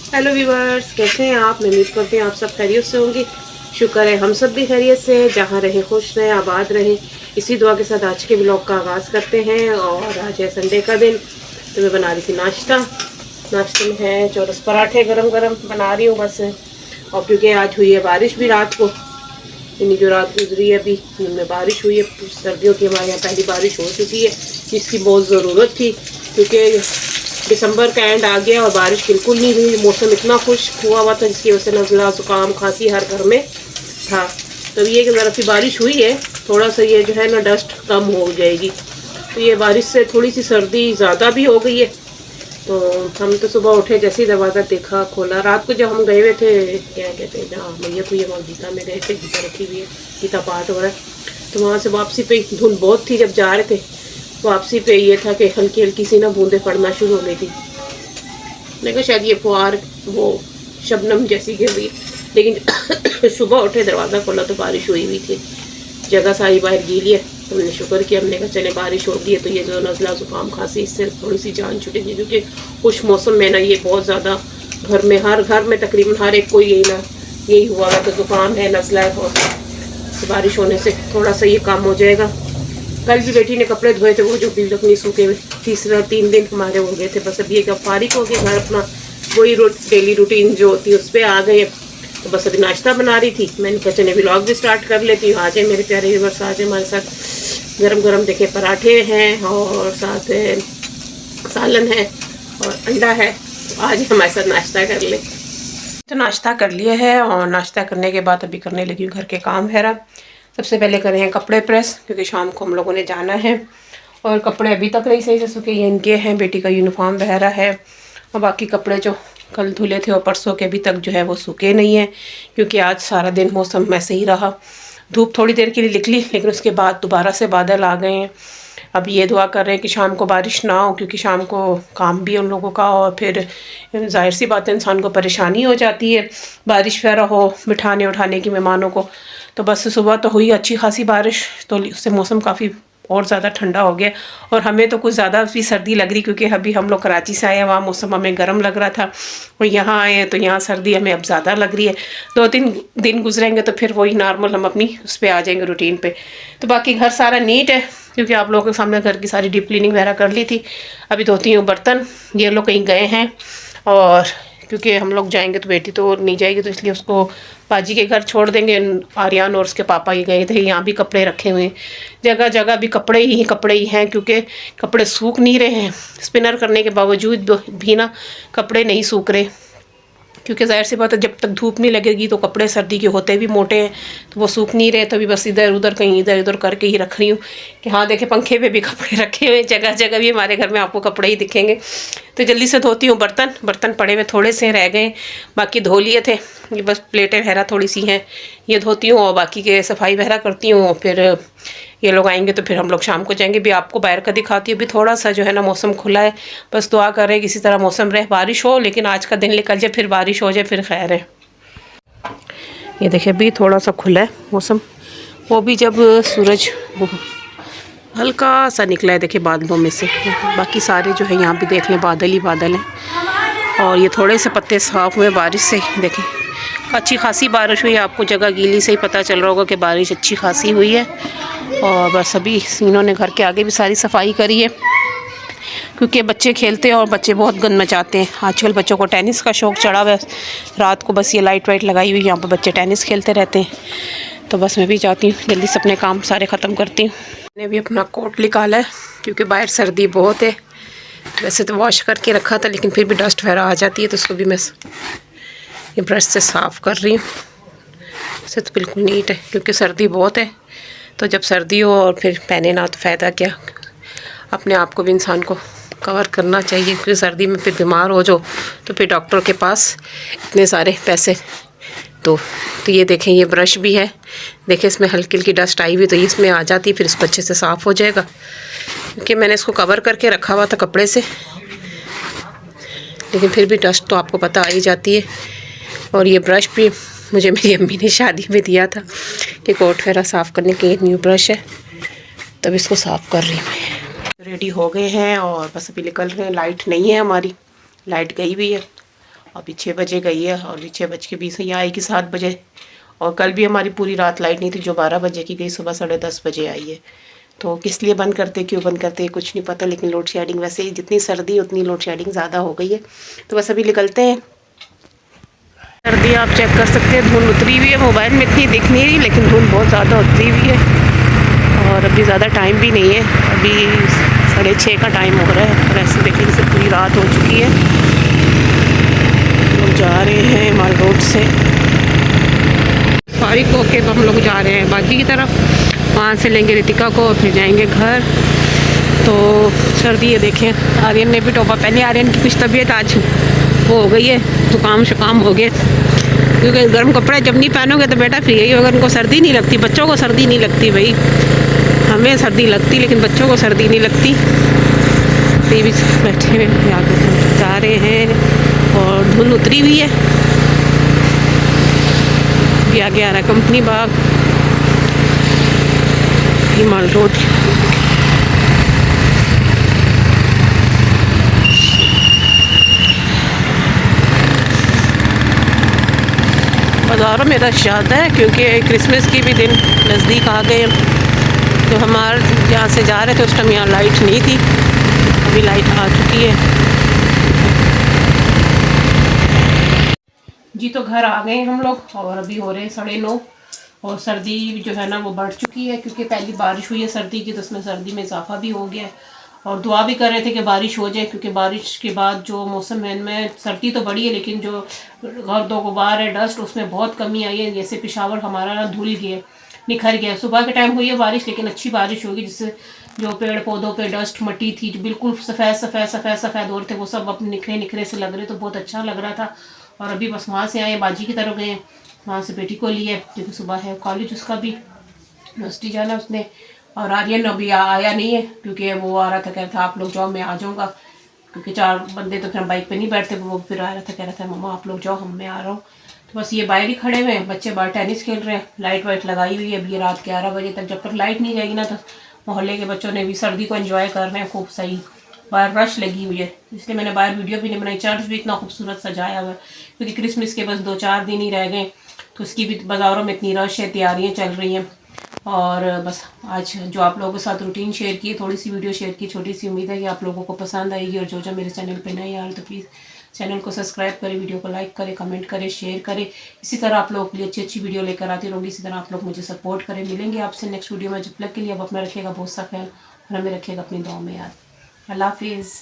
Hello viewers, कैसे हैं आप। मैं उम्मीद करती हूँ आप सब खैरियत से होंगे। शुक्र है हम सब भी खैरियत से हैं। जहाँ रहें खुश रहें, आबाद रहें। इसी दुआ के साथ आज के ब्लॉग का आगाज़ करते हैं। और आज है संडे का दिन, तो मैं बना रही थी नाश्ता। नाश्ते में है चौरस पराठे गरम गरम बना रही हूँ बस। और क्योंकि आज हुई है बारिश भी रात को, यानी जो रात गुजरी है अभी उनमें बारिश हुई है। सर्दियों की हमारे यहाँ पहली बारिश हो चुकी है, जिसकी बहुत ज़रूरत थी, क्योंकि दिसंबर का एंड आ गया और बारिश बिल्कुल नहीं हुई। मौसम इतना खुश्क हुआ था जिसकी वजह से नज़ला ज़ुकाम खांसी हर घर में था। तो ये ज़रा सी बारिश हुई है, थोड़ा सा ये जो है ना डस्ट कम हो जाएगी। तो ये बारिश से थोड़ी सी सर्दी ज़्यादा भी हो गई है। तो हम तो सुबह उठे, जैसे ही दरवाज़ा देखा खोला, रात को जब हम गए हुए थे क्या कहते हैं जहाँ मैयत हुई है वहाँ गीता में गए थे, गीता रखी हुई है, गीता पाठ हो रहा है। तो वहाँ से वापसी पे धुंध बहुत थी, जब जा रहे थे वापसी पे ये था कि हल्की हल्की सी ना बूंदें पड़ना शुरू हो गई थी। मैंने कहा शायद ये फुहार वो शबनम जैसी गिर रही, लेकिन सुबह उठे दरवाज़ा खोला तो बारिश हुई हुई थी, जगह सारी बाहर गीली है। तो हमने शुक्र किया, हमने कहा चले बारिश होगी है तो ये जो नज़ला ज़ुकाम खांसी इससे थोड़ी सी जान छुटेगी, क्योंकि खुश मौसम में ना ये बहुत ज़्यादा घर में, हर घर में तकरीबन हर एक को यही हुआ है, तो ज़ुकाम है, नज़ला है। और तो बारिश होने से थोड़ा सा ये काम हो जाएगा। कल भी बेटी ने कपड़े धोए थे, वो जो बिल्कुल नहीं सूखे हुए, 3 दिन हमारे हो गए थे। बस अब ये कब फारिग हो गए घर अपना वही डेली रूटीन जो होती है उस पर आ गए। तो बस अभी नाश्ता बना रही थी, मैंने कहा चले व्लॉग भी स्टार्ट कर लेती हूँ। आ जाए मेरे प्यारे व्यूअर्स, आ जाए हमारे साथ। गरम गरम देखे पराठे हैं और साथ सालन है और अंडा है। तो आज हमारे साथ नाश्ता कर ले। तो नाश्ता कर लिया है और नाश्ता करने के बाद अभी करने लगी हूँ घर के काम है। सबसे पहले करें हैं कपड़े प्रेस, क्योंकि शाम को हम लोगों ने जाना है। और कपड़े अभी तक नहीं सही से सूखे, ये इनके हैं, बेटी का यूनिफॉर्म वगैरह है। और बाकी कपड़े जो कल धुले थे और परसों के अभी तक जो है वो सूखे नहीं हैं, क्योंकि आज सारा दिन मौसम ऐसे ही रहा। धूप थोड़ी देर के लिए निकली, लेकिन उसके बाद दोबारा से बादल आ गए हैं। अब ये दुआ कर रहे हैं कि शाम को बारिश ना हो, क्योंकि शाम को काम भी है उन लोगों का, और फिर जाहिर सी बात है इंसान को परेशानी हो जाती है बारिश वगैरह हो बिठाने उठाने की मेहमानों को। तो बस सुबह तो हुई अच्छी खासी बारिश, तो उससे मौसम काफ़ी और ज़्यादा ठंडा हो गया। और हमें तो कुछ ज़्यादा भी सर्दी लग रही, क्योंकि अभी हम लोग कराची से आए हैं, वहाँ मौसम हमें गर्म लग रहा था, और यहाँ आए हैं तो यहाँ सर्दी हमें अब ज़्यादा लग रही है। 2-3 दिन गुजरेंगे तो फिर वही नॉर्मल हम अपनी उस पर आ जाएंगे रूटीन पे। तो बाकी घर सारा नीट है, क्योंकि आप लोगों के सामने घर की सारी डीप क्लीनिंग वगैरह कर ली थी। अभी धोती हूँ बर्तन। ये लोग कहीं गए हैं, और क्योंकि हम लोग जाएंगे तो बेटी तो नहीं जाएगी, तो इसलिए उसको बाजी के घर छोड़ देंगे। आर्यन और उसके पापा ही गए थे। यहाँ भी कपड़े रखे हुए हैं, जगह जगह भी कपड़े ही हैं, क्योंकि कपड़े सूख नहीं रहे हैं। स्पिनर करने के बावजूद भी ना कपड़े नहीं सूख रहे, क्योंकि ज़ाहिर सी बात है जब तक धूप नहीं लगेगी तो कपड़े सर्दी के होते भी मोटे हैं, तो वो सूख नहीं रहे। तो अभी बस इधर उधर कहीं इधर उधर करके ही रख रही हूँ कि हाँ देखे पंखे पे भी कपड़े रखे हुए हैं, जगह जगह भी हमारे घर में आपको कपड़े ही दिखेंगे। तो जल्दी से धोती हूँ बर्तन। बर्तन पड़े हुए थोड़े से रह गए, बाकी धो लिए थे। ये बस प्लेटें वगैरह थोड़ी सी हैं, ये धोती हूँ और बाकी के सफाई वगैरह करती हूँ। फिर ये लोग आएंगे तो फिर हम लोग शाम को जाएंगे। भी आपको बाहर का दिखाती हूँ। अभी थोड़ा सा जो है ना मौसम खुला है, बस दुआ कर रहे किसी तरह मौसम रहे, बारिश हो, लेकिन आज का दिन निकल जाए फिर बारिश हो जाए फिर खैर है। ये देखिए अभी थोड़ा सा खुला है मौसम, वो भी जब सूरज हल्का सा निकला है देखिए बादलों में से। बाकी सारे जो है यहाँ भी देख लें बादल ही बादल हैं, और ये थोड़े से पत्ते साफ हुए बारिश से। देखें अच्छी खासी बारिश हुई है, आपको जगह गीली से ही पता चल रहा होगा कि बारिश अच्छी खासी हुई है। और बस अभी इन्होंने घर के आगे भी सारी सफाई करी है, क्योंकि बच्चे खेलते हैं और बच्चे बहुत गंद मचाते हैं। आजकल बच्चों को टेनिस का शौक़ चढ़ा हुआ है। रात को बस ये लाइट वाइट लगाई हुई, यहाँ पर बच्चे टेनिस खेलते रहते हैं। तो बस मैं भी जाती हूँ, जल्दी से अपने काम सारे ख़त्म करती हूँ। मैंने भी अपना कोट निकाला है, क्योंकि बाहर सर्दी बहुत है। वैसे तो वॉश करके रखा था, लेकिन फिर भी डस्ट वगैरह आ जाती है, तो उसको भी मैं ये ब्रश से साफ़ कर रही हूँ। वैसे तो बिल्कुल नीट है, क्योंकि सर्दी बहुत है। तो जब सर्दी हो और फिर पहने ना तो फ़ायदा क्या, अपने आप को भी इंसान को कवर करना चाहिए, क्योंकि सर्दी में फिर बीमार हो जाओ तो फिर डॉक्टर के पास इतने सारे पैसे। तो ये देखें ये ब्रश भी है, देखें इसमें हल्की हल्की डस्ट आई हुई, तो इसमें आ जाती है, फिर इसको अच्छे से साफ़ हो जाएगा। क्योंकि मैंने इसको कवर करके रखा हुआ था कपड़े से, लेकिन फिर भी डस्ट तो आपको पता आ ही जाती है। और ये ब्रश भी मुझे मेरी अम्मी ने शादी में दिया था कि कोट वगैरह साफ़ करने के, एक न्यू ब्रश है, तब इसको साफ़ कर रही हूँ। रेडी हो गए हैं और बस अभी निकल रहे हैं। लाइट नहीं है हमारी, लाइट गई हुई है, अभी 6 बजे गई है और 6:20 यहाँ आएगी 7 बजे। और कल भी हमारी पूरी रात लाइट नहीं थी, जो 12 बजे की गई, सुबह 10:30 बजे आई है। तो किस लिए बंद करते, क्यों बंद करते, कुछ नहीं पता। लेकिन लोड शेडिंग, वैसे ही जितनी सर्दी उतनी लोड शेडिंग ज़्यादा हो गई है। तो बस अभी निकलते हैं। सर्दी आप चेक कर सकते हैं, धुंध उतरी हुई है। मोबाइल में इतनी दिख नहीं रही, लेकिन धुंध बहुत ज़्यादा उतरी हुई है। और अभी ज़्यादा टाइम भी नहीं है, अभी 6:30 का टाइम हो रहा है। और ऐसे देखने से पूरी रात हो चुकी है। लोग जा रहे हैं माल रोड से, फारिग होके हम लोग जा रहे हैं बाजी की तरफ। वहाँ से लेंगे रितिका को, फिर जाएंगे घर। तो सर्दी है, देखें आर्यन ने भी टोपा पहले। आर्यन की कुछ तबीयत आज वो हो गई है, जुकाम शुकाम हो गए, क्योंकि गर्म कपड़े जब नहीं पहनोगे तो बेटा फिर यही होगा। उनको सर्दी नहीं लगती, बच्चों को सर्दी नहीं लगती भाई। हमें सर्दी लगती लेकिन बच्चों को सर्दी नहीं लगती। तो ये भी बैठे हुए यहाँ जा रहे हैं और धुंध उतरी हुई है। ये आगे आ रहा है कंपनी बाग, माल रोड। बाज़ारों में रश ज़्यादा है क्योंकि क्रिसमस की भी दिन नज़दीक आ गए। तो हमारे जहाँ से जा रहे थे उस टाइम यहाँ लाइट नहीं थी, अभी लाइट आ चुकी है जी। तो घर आ गए हम लोग और अभी हो रहे 9:30। और सर्दी जो है ना वो बढ़ चुकी है, क्योंकि पहली बारिश हुई है सर्दी की, तो उसमें सर्दी में इजाफा भी हो गया है। और दुआ भी कर रहे थे कि बारिश हो जाए, क्योंकि बारिश के बाद जो मौसम है इनमें सर्दी तो बढ़ी है, लेकिन जो गर्दो गुबार है, डस्ट, उसमें बहुत कमी आई है। जैसे पेशावर हमारा ना धुल गया, निखर गया। सुबह के टाइम हुई है बारिश, लेकिन अच्छी बारिश होगी, जिससे जो पेड़ पौधों पे डस्ट मट्टी थी, जो बिल्कुल सफ़ेद सफ़ेद सफ़ेद सफ़ेद और थे, वो सब अब निखरे निखरे से लग रहे, तो बहुत अच्छा लग रहा था। और अभी बस वहाँ से आए, बाजी की तरफ गए, वहाँ से बेटी को लिए, क्योंकि सुबह है कॉलेज उसका भी, यूनिवर्सिटी जाना उसने। और आर्यन अभी आया नहीं है, क्योंकि वो आ रहा था, कह रहा था आप लोग जाओ मैं आ जाऊँगा, क्योंकि 4 बंदे तो फिर बाइक पे नहीं बैठते। वो फिर आ रहा था, कह रहा था मम्मा आप लोग जाओ, मैं आ रहा हूँ। तो बस ये बाहर ही खड़े हुए हैं, बच्चे बाहर टेनिस खेल रहे हैं। लाइट वाइट लगाई हुई है अभी रात 11 बजे तक, जब तक लाइट नहीं जाएगी ना तो मोहल्ले के बच्चों ने भी सर्दी को एंजॉय कर रहे हैं खूब सही। बाहर रश लगी हुई है, इसलिए मैंने बाहर वीडियो भी नहीं बनाई। चर्च भी इतना खूबसूरत सजाया हुआ है, क्योंकि क्रिसमस के बस 2-4 दिन ही रह गए, तो उसकी भी बाज़ारों में इतनी रश है, तैयारियाँ चल रही हैं। और बस आज जो आप लोगों के साथ रूटीन शेयर की, थोड़ी सी वीडियो शेयर की, छोटी सी, उम्मीद है कि आप लोगों को पसंद आएगी। और जो मेरे चैनल पे नए आ रहे तो प्लीज़ चैनल को सब्सक्राइब करें, वीडियो को लाइक करें, कमेंट करें, शेयर करें। इसी तरह आप लोगों के लिए अच्छी अच्छी वीडियो लेकर आती रहूँगी। इसी तरह आप लोग मुझे सपोर्ट करें। मिलेंगे आपसे नेक्स्ट वीडियो में। जब तक के लिए अब अपना रखिएगा बहुत सा ख्याल और हमें रखिएगा अपनी दुआ में याद। अल्लाह हाफिज़।